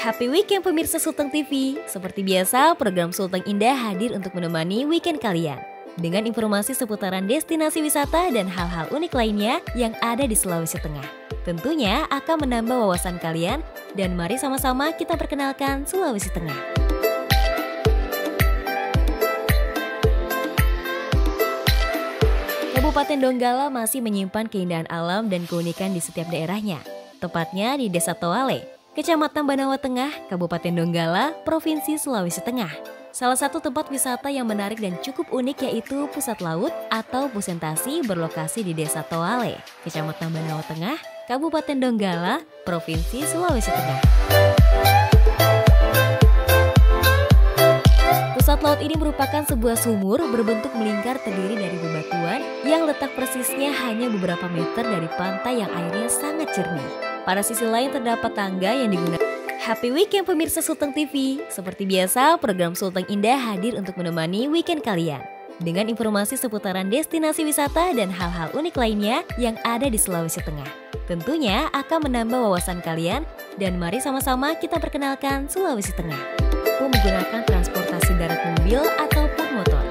Happy Weekend pemirsa Sulteng TV. Seperti biasa, program Sulteng Indah hadir untuk menemani weekend kalian dengan informasi seputaran destinasi wisata dan hal-hal unik lainnya yang ada di Sulawesi Tengah. Tentunya akan menambah wawasan kalian dan mari sama-sama kita perkenalkan Sulawesi Tengah. Kabupaten Donggala masih menyimpan keindahan alam dan keunikan di setiap daerahnya. Tepatnya di Desa Toale, Kecamatan Banawa Tengah, Kabupaten Donggala, Provinsi Sulawesi Tengah. Salah satu tempat wisata yang menarik dan cukup unik yaitu Pusat Laut atau Pusentasi berlokasi di Desa Toale, Kecamatan Banawa Tengah, Kabupaten Donggala, Provinsi Sulawesi Tengah. Pusat laut ini merupakan sebuah sumur berbentuk melingkar terdiri dari bebatuan yang letak persisnya hanya beberapa meter dari pantai yang airnya sangat jernih. Pada sisi lain terdapat tangga yang digunakan. Happy Weekend pemirsa Sulteng TV. Seperti biasa, program Sulteng Indah hadir untuk menemani weekend kalian dengan informasi seputaran destinasi wisata dan hal-hal unik lainnya yang ada di Sulawesi Tengah. Tentunya akan menambah wawasan kalian dan mari sama-sama kita perkenalkan Sulawesi Tengah. Menggunakan transportasi darat mobil ataupun motor.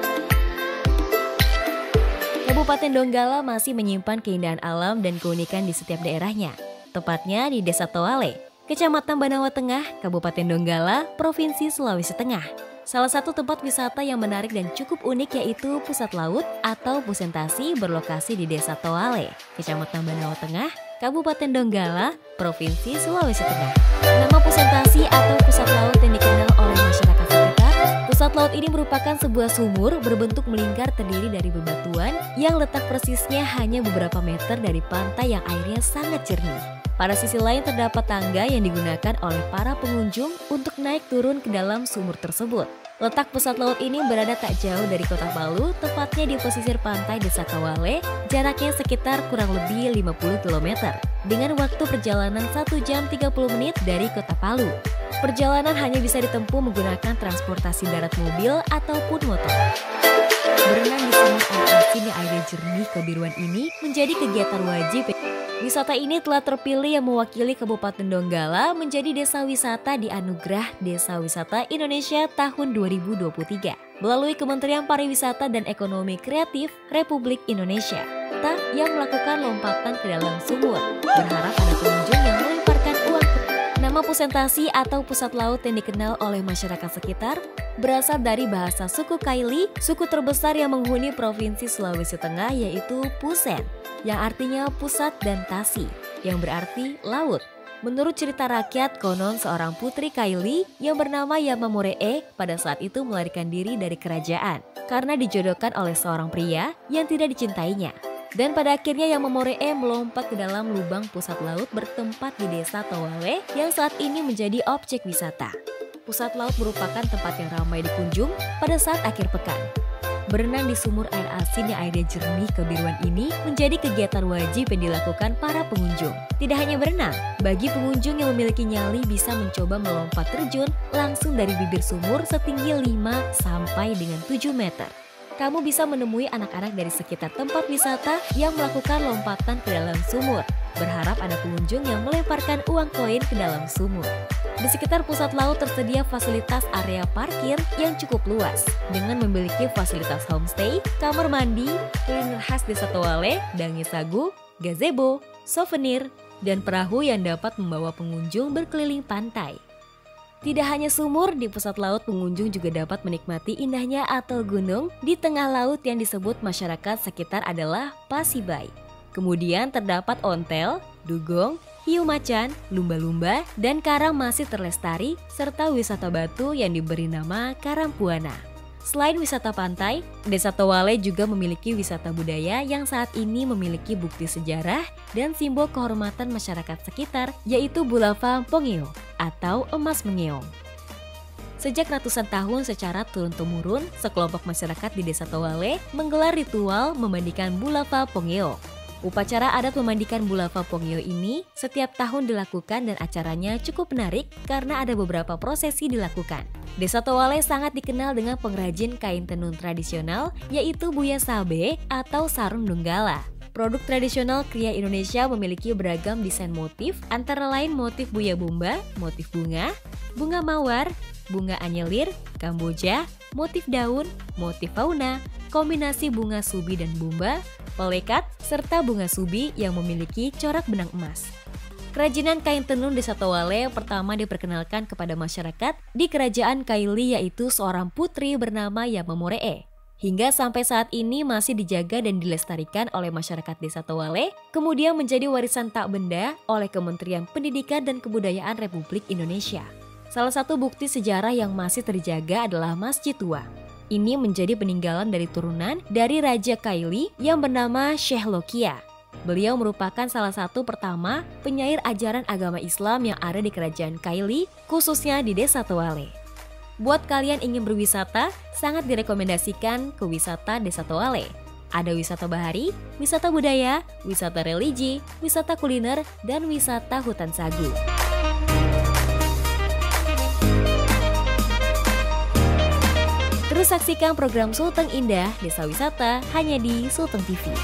Kabupaten Donggala masih menyimpan keindahan alam dan keunikan di setiap daerahnya. Tepatnya di Desa Toale, Kecamatan Banawa Tengah, Kabupaten Donggala, Provinsi Sulawesi Tengah. Salah satu tempat wisata yang menarik dan cukup unik yaitu Pusat Laut atau Pusentasi berlokasi di Desa Toale, Kecamatan Banawa Tengah, Kabupaten Donggala, Provinsi Sulawesi Tengah. Nama Pusentasi atau Pusat Laut yang dikenal oleh masyarakat sekitar, Pusat Laut ini merupakan sebuah sumur berbentuk melingkar terdiri dari bebatuan yang letak persisnya hanya beberapa meter dari pantai yang airnya sangat jernih. Pada sisi lain terdapat tangga yang digunakan oleh para pengunjung untuk naik turun ke dalam sumur tersebut. Letak Pusat Laut ini berada tak jauh dari Kota Palu, tepatnya di pesisir pantai Desa Toale, jaraknya sekitar kurang lebih 50 km, dengan waktu perjalanan 1 jam 30 menit dari Kota Palu. Perjalanan hanya bisa ditempuh menggunakan transportasi darat mobil ataupun motor. Berenang di sumur air asin yang airnya jernih kebiruan ini menjadi kegiatan wajib. Wisata ini telah terpilih yang mewakili Kabupaten Donggala menjadi desa wisata di Anugerah Desa Wisata Indonesia tahun 2023 melalui Kementerian Pariwisata dan Ekonomi Kreatif Republik Indonesia yang melakukan lompatan ke dalam sumur. Berharap ada pengunjung yang melemparkan uang. Nama Pusentasi atau Pusat Laut yang dikenal oleh masyarakat sekitar berasal dari bahasa suku Kaili, suku terbesar yang menghuni Provinsi Sulawesi Tengah yaitu Pusen, yang artinya pusat dan tasi, yang berarti laut. Menurut cerita rakyat, konon seorang putri Kaili yang bernama Yamamuree pada saat itu melarikan diri dari kerajaan karena dijodohkan oleh seorang pria yang tidak dicintainya. Dan pada akhirnya Yamamuree melompat ke dalam lubang pusat laut bertempat di Desa Toale yang saat ini menjadi objek wisata. Pusat laut merupakan tempat yang ramai dikunjung pada saat akhir pekan. Berenang di sumur air asin yang airnya jernih kebiruan ini menjadi kegiatan wajib yang dilakukan para pengunjung. Tidak hanya berenang, bagi pengunjung yang memiliki nyali bisa mencoba melompat terjun langsung dari bibir sumur setinggi 5 sampai dengan 7 meter. Kamu bisa menemui anak-anak dari sekitar tempat wisata yang melakukan lompatan ke dalam sumur. Berharap ada pengunjung yang melemparkan uang koin ke dalam sumur. Di sekitar pusat laut tersedia fasilitas area parkir yang cukup luas dengan memiliki fasilitas homestay, kamar mandi, kuliner khas Desa Toale, dangi sagu, gazebo, souvenir, dan perahu yang dapat membawa pengunjung berkeliling pantai. Tidak hanya sumur, di pusat laut pengunjung juga dapat menikmati indahnya atol gunung di tengah laut yang disebut masyarakat sekitar adalah Pasibai. Kemudian terdapat ontel, dugong, hiu macan, lumba-lumba, dan karang masih terlestari, serta wisata batu yang diberi nama Karampuana. Selain wisata pantai, Desa Toale juga memiliki wisata budaya yang saat ini memiliki bukti sejarah dan simbol kehormatan masyarakat sekitar, yaitu Bulava Pongeo atau emas mengeong. Sejak ratusan tahun secara turun-temurun, sekelompok masyarakat di Desa Toale menggelar ritual memandikan Bulava Pongeo. Upacara adat memandikan Bulava Pongeo ini setiap tahun dilakukan dan acaranya cukup menarik karena ada beberapa prosesi dilakukan. Desa Toale sangat dikenal dengan pengrajin kain tenun tradisional yaitu Buya Sabe atau sarung Donggala. Produk tradisional Kria Indonesia memiliki beragam desain motif, antara lain motif buya bumba, motif bunga, bunga mawar, bunga anyelir, kamboja, motif daun, motif fauna, kombinasi bunga subi dan bumba, pelekat, serta bunga subi yang memiliki corak benang emas. Kerajinan kain tenun Desa Towale pertama diperkenalkan kepada masyarakat di Kerajaan Kaili, yaitu seorang putri bernama Yamamoree. Hingga sampai saat ini masih dijaga dan dilestarikan oleh masyarakat Desa Towale, kemudian menjadi warisan tak benda oleh Kementerian Pendidikan dan Kebudayaan Republik Indonesia. Salah satu bukti sejarah yang masih terjaga adalah Masjid Tua. Ini menjadi peninggalan dari turunan dari Raja Kaili yang bernama Syekh Lokia. Beliau merupakan salah satu pertama penyair ajaran agama Islam yang ada di Kerajaan Kaili, khususnya di Desa Towale. Buat kalian ingin berwisata, sangat direkomendasikan ke wisata Desa Towale. Ada wisata bahari, wisata budaya, wisata religi, wisata kuliner, dan wisata hutan sagu. Terus saksikan program Sulteng Indah Desa Wisata hanya di Sulteng TV.